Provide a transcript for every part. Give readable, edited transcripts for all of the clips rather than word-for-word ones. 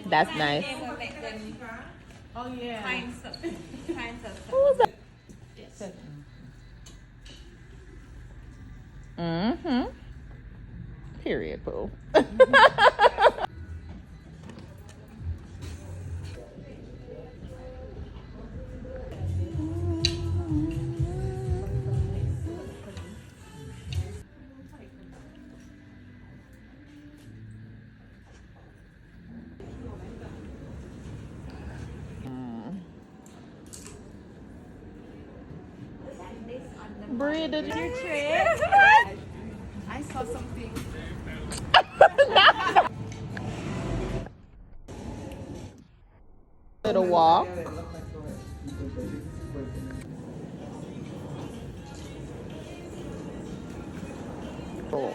That's nice. Oh yeah. Who's that? Mm-hmm. Period, boo. Brie, did you trip? I saw something. Little walk. Oh.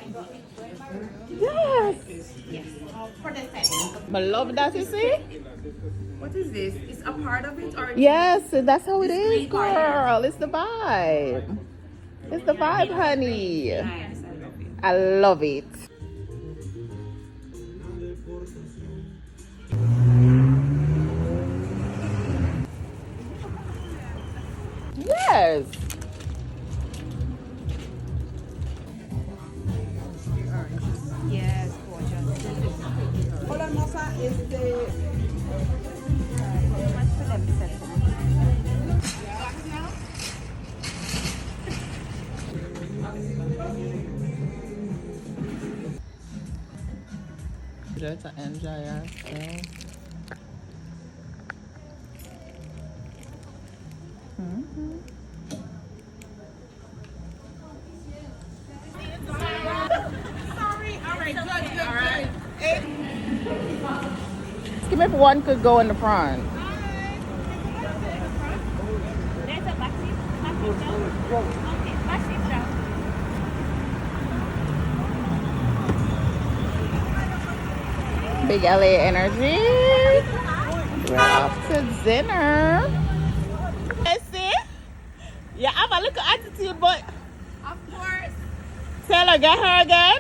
Yes. For the set. I love that, you see? What is this? It's a part of it or? Yes, that's how it This is, green part. girl. It's the vibe. It's the vibe, honey. Nice. I love it. I love it. Yes. Yes, gorgeous. Hola, hermosa. What's for them set? Just enjoy yourself. Mm-hmm. Sorry. All right. Good. All right. Give me if one could go in the front. There's a back seat. Okay, back seat down. Big LA energy. We're off to dinner. I see. Yeah, I have a little attitude, but Of course. tell her, get her again.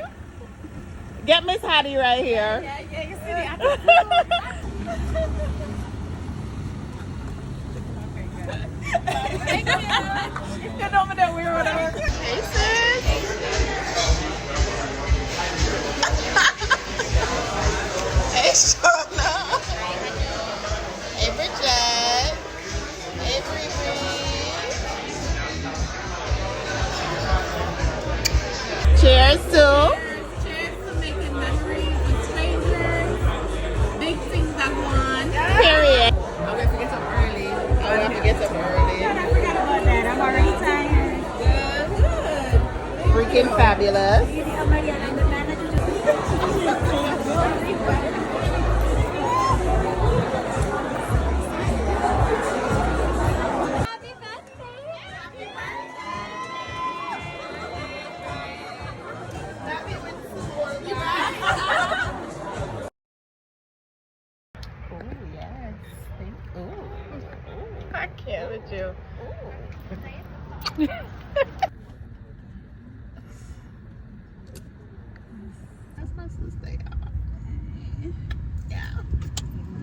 Get Miss Hattie right here. Yeah. You see the attitude. Thank you. You know me that we were whatever. Hey, sis. Hey, Shona. Hey, Bridget. Hey, Bree. Cheers to. Cheers to making memories with strangers. Big things that one. Period. I'm going to get up early. I have to get up early. I forgot about that. I'm already tired. Good. Freaking fabulous. I'm the manager. Happy birthday. Oh, yes. Ooh. I can't with you. That's my sister, y'all. Yeah.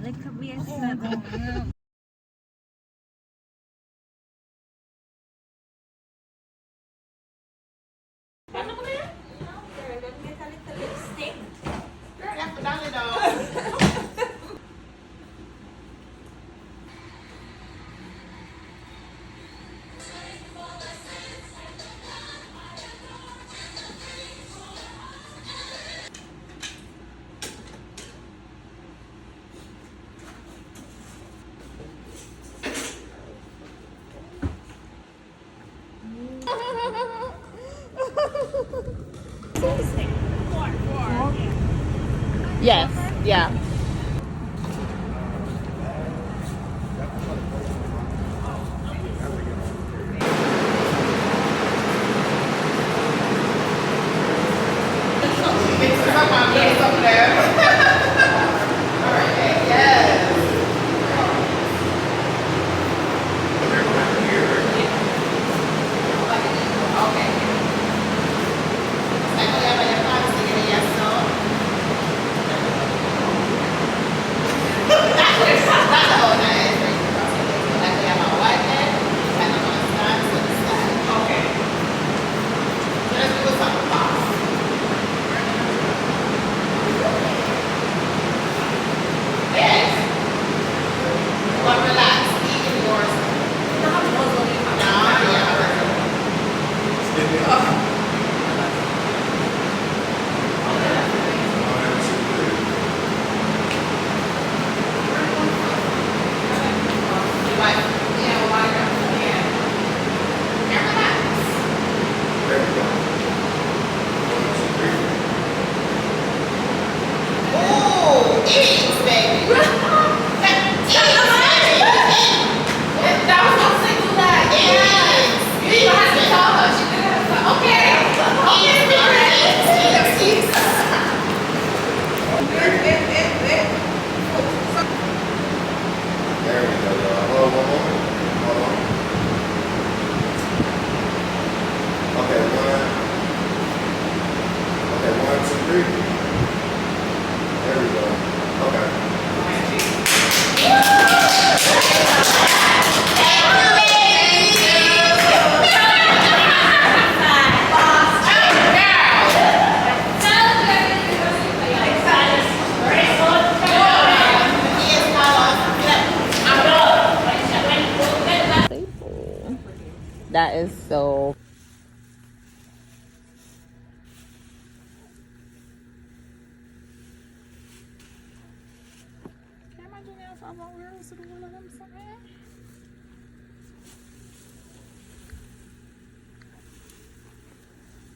Look at me and snuggle. Yes, yeah.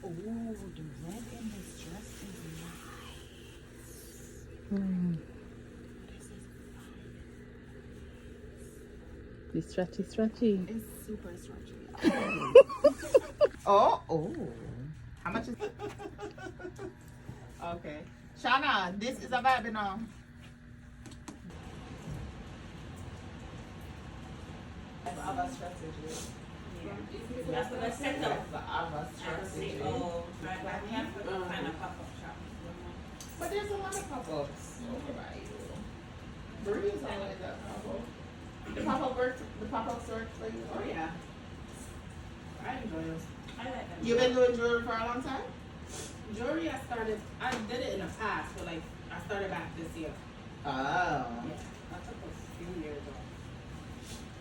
Oh, the red in this dress is nice. It's stretchy. It's super stretchy. Oh. How much is okay. Shauna, this is a vibe now. Other strategy. That's what I said though. Other strategy. But there's a lot of pop-ups over by you. Breeze always that pop-up. The pop-ups work for you? Oh yeah. I enjoy those. I like them. You've been doing jewelry for a long time? Jewelry, I did it in the past, but like I started back this year. Oh. Yeah, that took a few years off.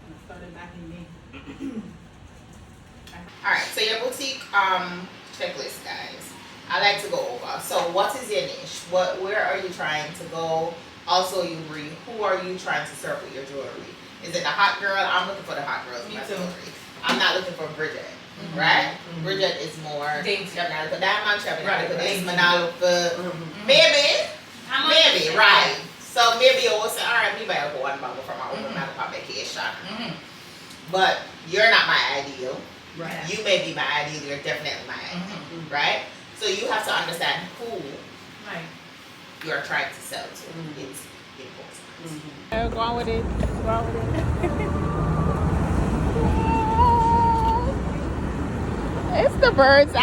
I started back in May. Alright, so your boutique checklist, guys. I like to go over. So what is your niche? Where are you trying to go? Also, you Bree, who are you trying to serve with your jewelry? Is it the hot girl? I'm looking for the hot girls in my jewelry. I'm not looking for Bridget. Right? Bridget is more Dainty. Diamond, Diamond, Right, this, dainty. Manalo, maybe, right. So maybe I will say, alright, me buy a one bottle from my own vacation. But you're not my ideal. Right. You may be my ideal, you're definitely my ideal. Right? So you have to understand who Right. you are trying to sell to. It's important. Go on with it. It's the birds.